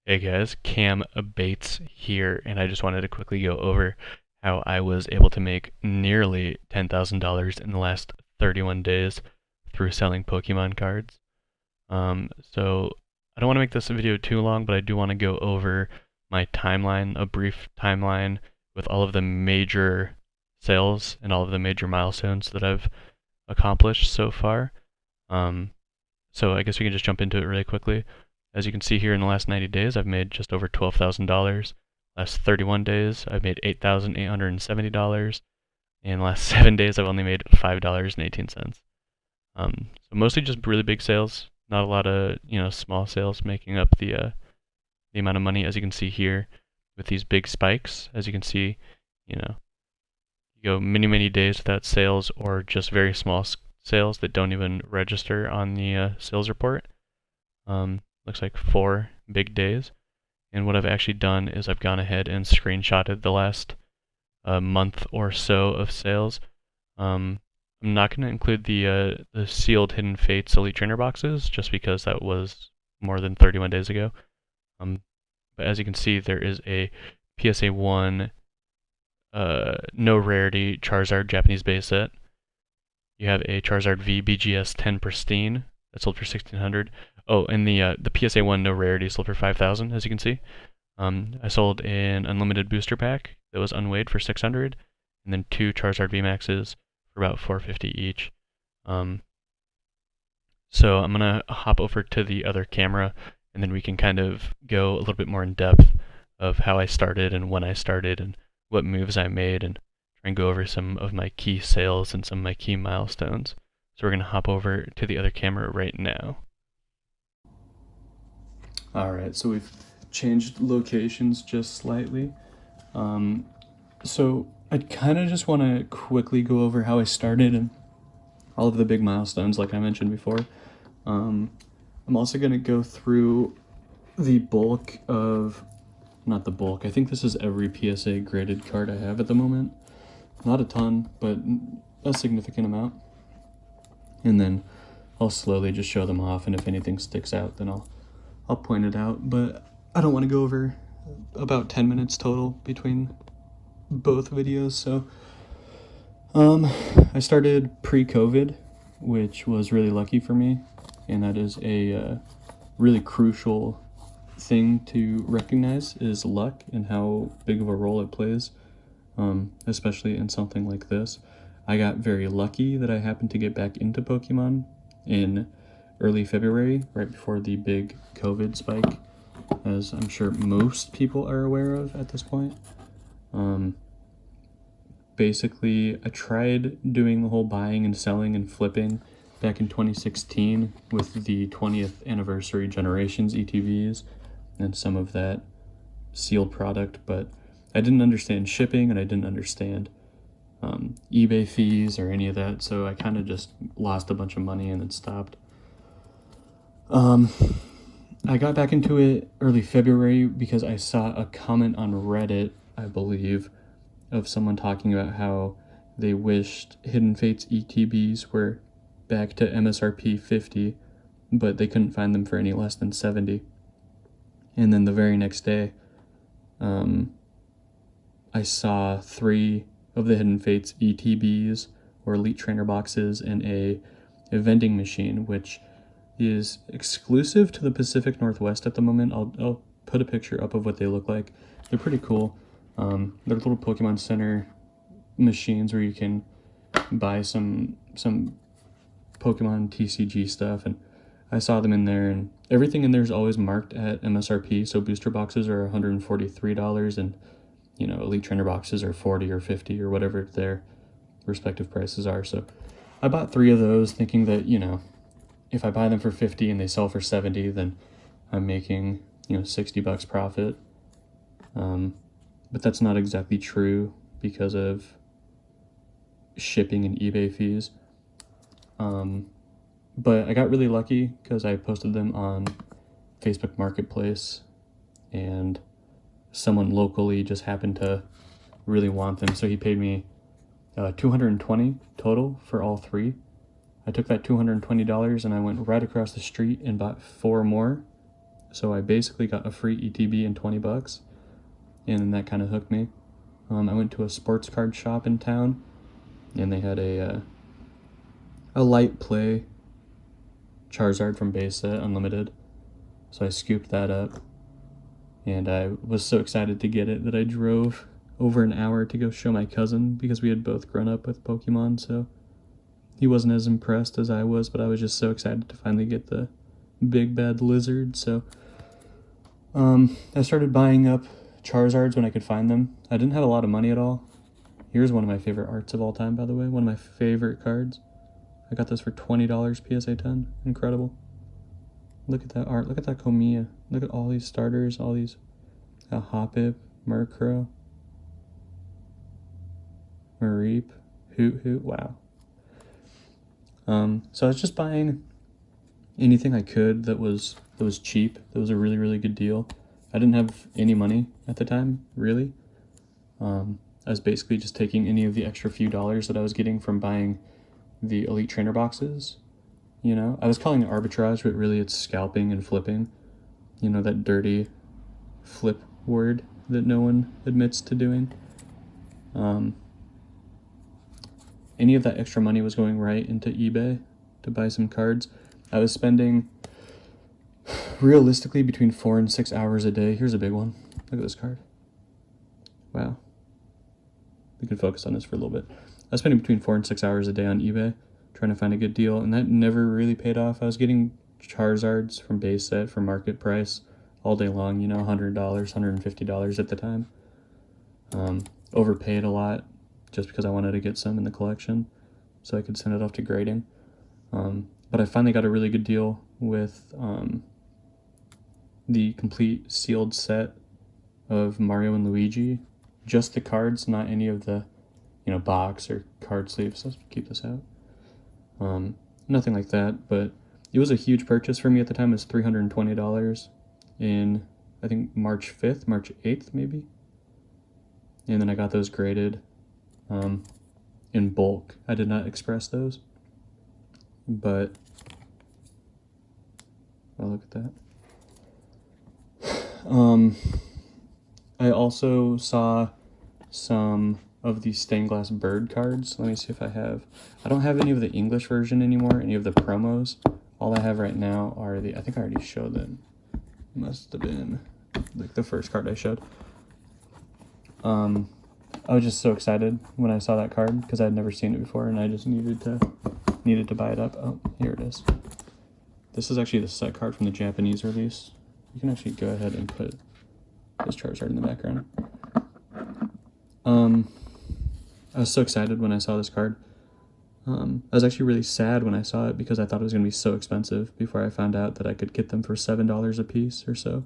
Hey guys, Cam Bates here, and I just wanted to quickly go over how I was able to make nearly $10,000 in the last 31 days through selling Pokemon cards. So I don't want to make this video too long, but I do want to go over my timeline, a brief timeline with all of the major sales and all of the major milestones that I've accomplished so far. Um, so I guess we can just jump into it really quickly. As you can see here in the last 90 days, I've made just over $12,000. Last 31 days, I've made $8,870. In the last 7 days, I've only made $5.18. So mostly just really big sales, not a lot of small sales making up the amount of money. As you can see here, with these big spikes, as you can see, you go many days without sales, or just very small sales that don't even register on the sales report. Looks like 4 big days. And what I've actually done is I've gone ahead and screenshotted the last month or so of sales. I'm not going to include the sealed Hidden Fates Elite Trainer boxes, just because that was more than 31 days ago. But as you can see, there is a PSA 1 no rarity Charizard Japanese base set. You have a Charizard V BGS 10 Pristine that sold for $1,600. Oh, and the PSA 1 no rarity sold for $5,000, as you can see. I sold an unlimited booster pack that was unweighed for $600, and then 2 Charizard VMAXs for about $450 each. So I'm gonna hop over to the other camera, and then we can kind of go a little bit more in depth of how I started and when I started and what moves I made, and try and go over some of my key sales and some of my key milestones. So we're gonna hop over to the other camera right now. Alright, so we've changed locations just slightly. So I kind of just want to quickly go over how I started and all of the big milestones like I mentioned before. I'm also going to go through the bulk of, not the bulk, I think this is every PSA graded card I have at the moment. Not a ton, but a significant amount. And then I'll slowly just show them off, and if anything sticks out, then I'll point it out. But I don't want to go over about 10 minutes total between both videos. So I started pre-COVID, which was really lucky for me, and that is a really crucial thing to recognize, is luck and how big of a role it plays, especially in something like this. I got very lucky that I happened to get back into Pokemon in early February, right before the big COVID spike, as I'm sure most people are aware of at this point. Basically, I tried doing the whole buying and selling and flipping back in 2016 with the 20th anniversary Generations ETVs and some of that sealed product, but I didn't understand shipping and I didn't understand eBay fees or any of that, so I kind of just lost a bunch of money and then stopped. I got back into it early February because I saw a comment on Reddit, I believe, of someone talking about how they wished Hidden Fates ETBs were back to MSRP 50, but they couldn't find them for any less than 70. And then the very next day, I saw 3 of the Hidden Fates ETBs, or Elite Trainer boxes, in a vending machine, which is exclusive to the Pacific Northwest at the moment. I'll put a picture up of what they look like. They're pretty cool. They're little Pokemon Center machines where you can buy some Pokemon TCG stuff, and I saw them in there, and everything in there is always marked at MSRP, so booster boxes are $143, and Elite Trainer boxes are $40 or $50 or whatever their respective prices are. So I bought 3 of those thinking that, if I buy them for $50 and they sell for $70, then I'm making, $60 profit. But that's not exactly true because of shipping and eBay fees. But I got really lucky because I posted them on Facebook Marketplace, and someone locally just happened to really want them, so he paid me $220 total for all 3. I took that $220 and I went right across the street and bought 4 more, So I basically got a free ETB and 20 bucks, and that kind of hooked me. I went to a sports card shop in town, and they had a light play Charizard from base set, unlimited. So I scooped that up, and I was so excited to get it that I drove over an hour to go show my cousin, because we had both grown up with Pokemon, so he wasn't as impressed as I was, but I was just so excited to finally get the big bad lizard. So I started buying up Charizards when I could find them. I didn't have a lot of money at all. Here's one of my favorite arts of all time, by the way. One of my favorite cards. I got this for $20 PSA 10. Incredible. Look at that art. Look at that Komiya. Look at all these starters, all these Hoppip, Murkrow, Mareep, Hoot. Wow. So I was just buying anything I could that was cheap. That was a really, really good deal. I didn't have any money at the time, really. I was basically just taking any of the extra few dollars that I was getting from buying the Elite Trainer boxes. You know, I was calling it arbitrage, but really it's scalping and flipping. You know, that dirty flip word that no one admits to doing. Any of that extra money was going right into eBay to buy some cards. I was spending, realistically, between 4 and 6 hours a day. Here's a big one. Look at this card. Wow. We can focus on this for a little bit. I was spending between 4 and 6 hours a day on eBay trying to find a good deal, and that never really paid off. I was getting Charizards from base set for market price all day long, you know, $100, $150 at the time. Overpaid a lot just because I wanted to get some in the collection so I could send it off to grading. But I finally got a really good deal with the complete sealed set of Mario and Luigi. Just the cards, not any of the, you know, box or card sleeves. Let's keep this out. Nothing like that, but it was a huge purchase for me at the time. It was $320 in, I think, March 5th, March 8th, maybe. And then I got those graded in bulk. I did not express those, but oh, look at that. I also saw some of the stained glass bird cards. Let me see if I don't have any of the English version anymore, any of the promos. All I have right now are I think I already showed them. Must have been like the first card I showed. I was just so excited when I saw that card because I had never seen it before, and I just needed to buy it up. Oh, here it is. This is actually the set card from the Japanese release. You can actually go ahead and put this Charizard in the background. I was so excited when I saw this card. I was actually really sad when I saw it because I thought it was going to be so expensive before I found out that I could get them for $7 a piece or so.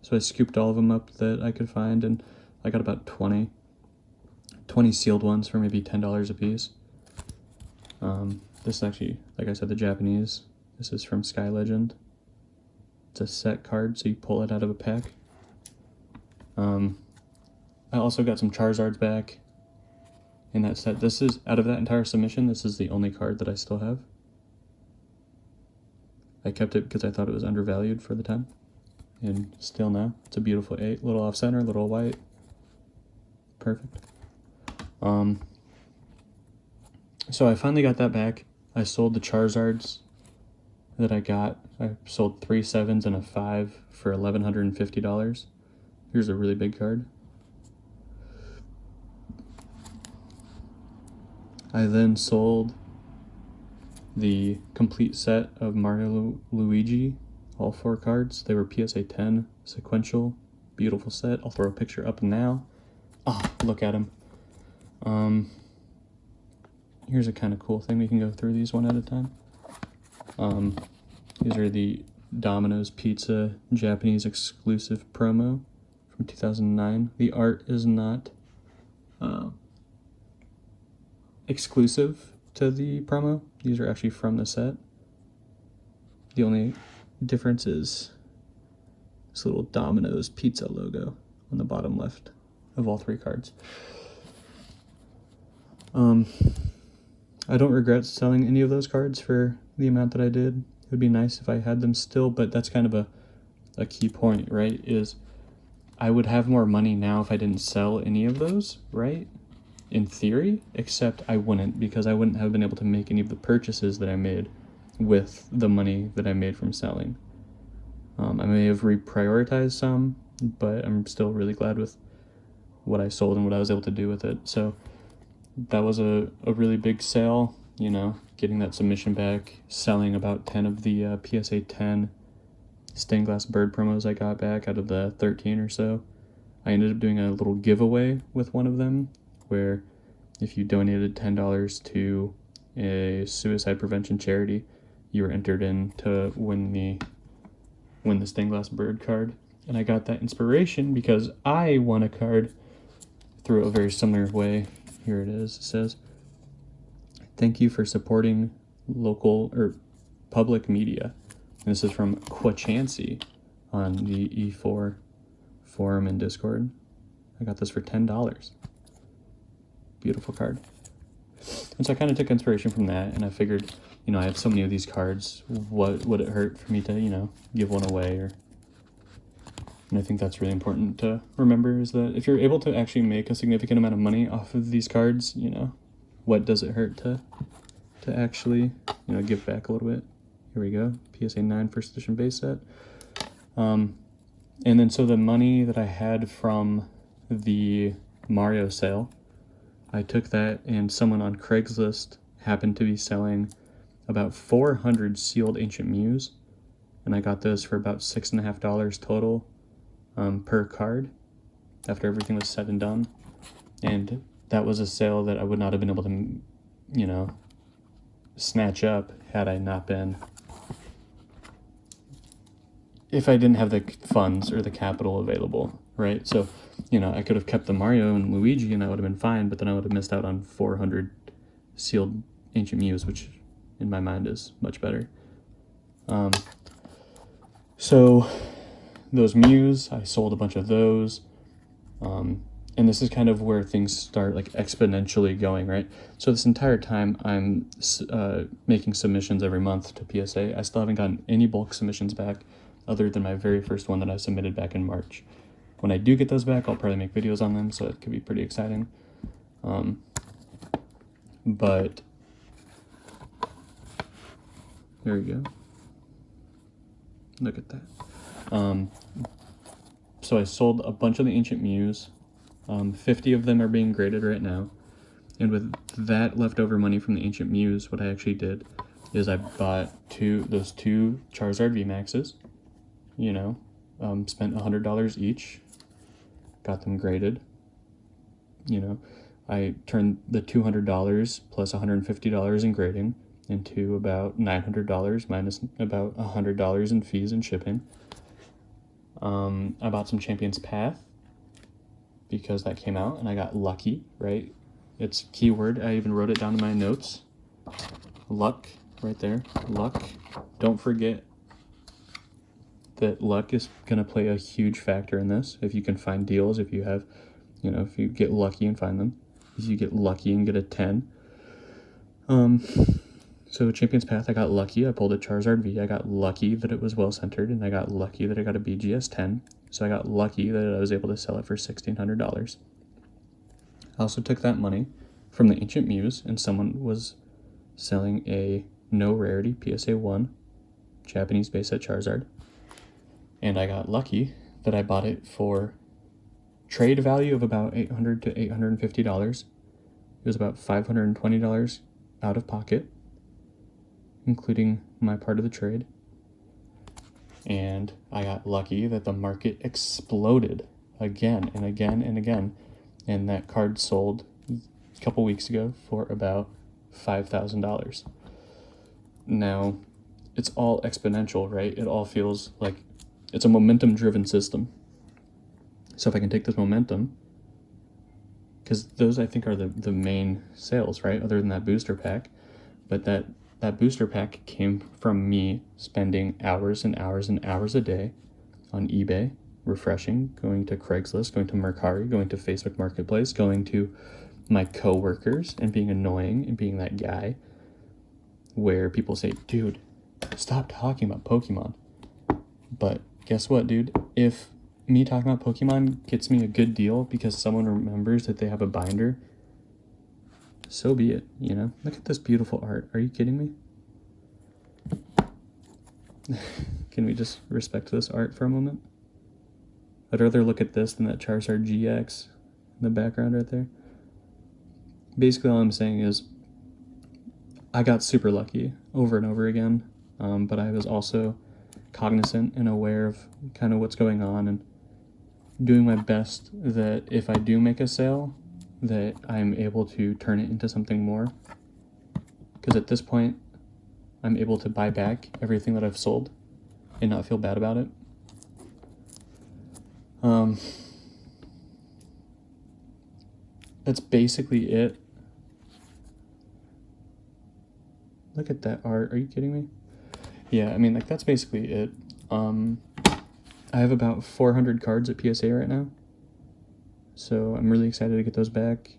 So I scooped all of them up that I could find, and I got about 20 sealed ones for maybe $10 a piece. This is actually, like I said, the Japanese. This is from Sky Legend. It's a set card, so you pull it out of a pack. I also got some Charizards back in that set. This is, out of that entire submission, this is the only card that I still have. I kept it because I thought it was undervalued for the time, and still now. It's a beautiful 8, little off center, little white. Perfect. So I finally got that back. I sold the Charizards that I got. I sold 3 7s and a 5 for $1,150. Here's a really big card. I then sold the complete set of Mario Luigi, all 4 cards. They were PSA 10 sequential, beautiful set. I'll throw a picture up now. Oh, look at them. Here's a kind of cool thing. We can go through these one at a time. These are the Domino's Pizza Japanese exclusive promo from 2009. The art is not exclusive to the promo. These are actually from the set. The only difference is this little Domino's Pizza logo on the bottom left of all 3 cards. I don't regret selling any of those cards for the amount that I did. It would be nice if I had them still, but that's kind of a a key point, right, is I would have more money now if I didn't sell any of those, right? In theory, except I wouldn't, because I wouldn't have been able to make any of the purchases that I made with the money that I made from selling. I may have reprioritized some, but I'm still really glad with what I sold and what I was able to do with it. So that was a really big sale, you know, getting that submission back, selling about 10 of the PSA 10 stained glass bird promos I got back out of the 13 or so. I ended up doing a little giveaway with one of them where if you donated $10 to a suicide prevention charity, you were entered in to win the stained glass bird card. And I got that inspiration because I won a card through a very similar way. Here it is. It says, "Thank you for supporting local or public media." And this is from Quachancy on the E4 forum and Discord. I got this for $10. Beautiful card. And so I kind of took inspiration from that, and I figured, you know, I have so many of these cards, what would it hurt for me to, you know, give one away? And I think that's really important to remember, is that if you're able to actually make a significant amount of money off of these cards, you know, what does it hurt to actually, you know, give back a little bit? Here we go, PSA 9 first edition base set. And then so the money that I had from the Mario sale, I took that, and someone on Craigslist happened to be selling about 400 sealed Ancient Muse, and I got those for about $6.50 total per card after everything was said and done. And that was a sale that I would not have been able to, you know, snatch up had I not been, if I didn't have the funds or the capital available, right? So, you know, I could have kept the Mario and Luigi and that would have been fine, but then I would have missed out on 400 sealed Ancient Muse, which in my mind is much better. So those Muse, I sold a bunch of those. And this is kind of where things start like exponentially going, right? So this entire time I'm making submissions every month to PSA. I still haven't gotten any bulk submissions back other than my very first one that I submitted back in March. When I do get those back, I'll probably make videos on them, so it could be pretty exciting. But there we go. Look at that. So I sold a bunch of the Ancient Muse. 50 of them are being graded right now. And with that leftover money from the Ancient Muse, what I actually did is I bought those two Charizard VMAXs, you know, spent $100 each, got them graded. You know, I turned the $200 plus $150 in grading into about $900 minus about $100 in fees and shipping. I bought some Champions Path because that came out and I got lucky, right? It's keyword. I even wrote it down in my notes. Luck, right there. Luck. Don't forget that luck is going to play a huge factor in this. If you can find deals, if you have, you know, if you get lucky and find them, if you get lucky and get a 10. So Champions Path, I got lucky. I pulled a Charizard V. I got lucky that it was well centered, and I got lucky that I got a BGS 10. So I got lucky that I was able to sell it for $1,600. I also took that money from the Ancient Muse, and someone was selling a no rarity PSA 1 Japanese base set Charizard. And I got lucky that I bought it for trade value of about $800 to $850. It was about $520 out of pocket, including my part of the trade. And I got lucky that the market exploded again and again and again. And that card sold a couple weeks ago for about $5,000. Now, it's all exponential, right? It all feels like it's a momentum-driven system. So if I can take this momentum, because those I think are the main sales, right? Other than that booster pack. But that booster pack came from me spending hours and hours and hours a day on eBay, refreshing, going to Craigslist, going to Mercari, going to Facebook Marketplace, going to my coworkers and being annoying and being that guy where people say, dude, stop talking about Pokemon. But guess what, dude? If me talking about Pokemon gets me a good deal because someone remembers that they have a binder, so be it, you know? Look at this beautiful art. Are you kidding me? Can we just respect this art for a moment? I'd rather look at this than that Charizard GX in the background right there. Basically, all I'm saying is I got super lucky over and over again, but I was also cognizant and aware of kind of what's going on and doing my best that if I do make a sale, that I'm able to turn it into something more. Because at this point, I'm able to buy back everything that I've sold and not feel bad about it. That's basically it. Look at that art. Are you kidding me? Yeah, I mean, like, that's basically it. I have about 400 cards at PSA right now. So I'm really excited to get those back.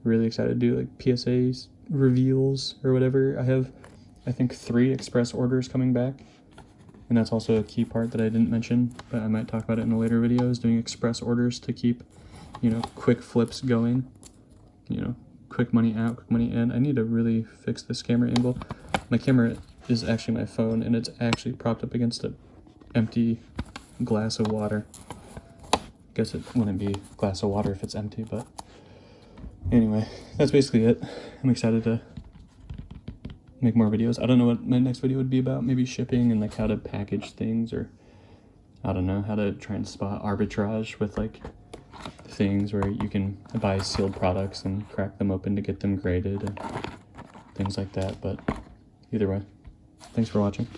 Really excited to do, like, PSAs, reveals, or whatever. I have, I think, 3 express orders coming back. And that's also a key part that I didn't mention, but I might talk about it in a later video, is doing express orders to keep, you know, quick flips going. You know, quick money out, quick money in. I need to really fix this camera angle. My camera is actually my phone, and it's actually propped up against an empty glass of water. Guess it wouldn't be a glass of water if it's empty, but anyway, that's basically it. I'm excited to make more videos. I don't know what my next video would be about. Maybe shipping and like how to package things, or I don't know, how to try and spot arbitrage with like things where you can buy sealed products and crack them open to get them graded and things like that. But either way, thanks for watching.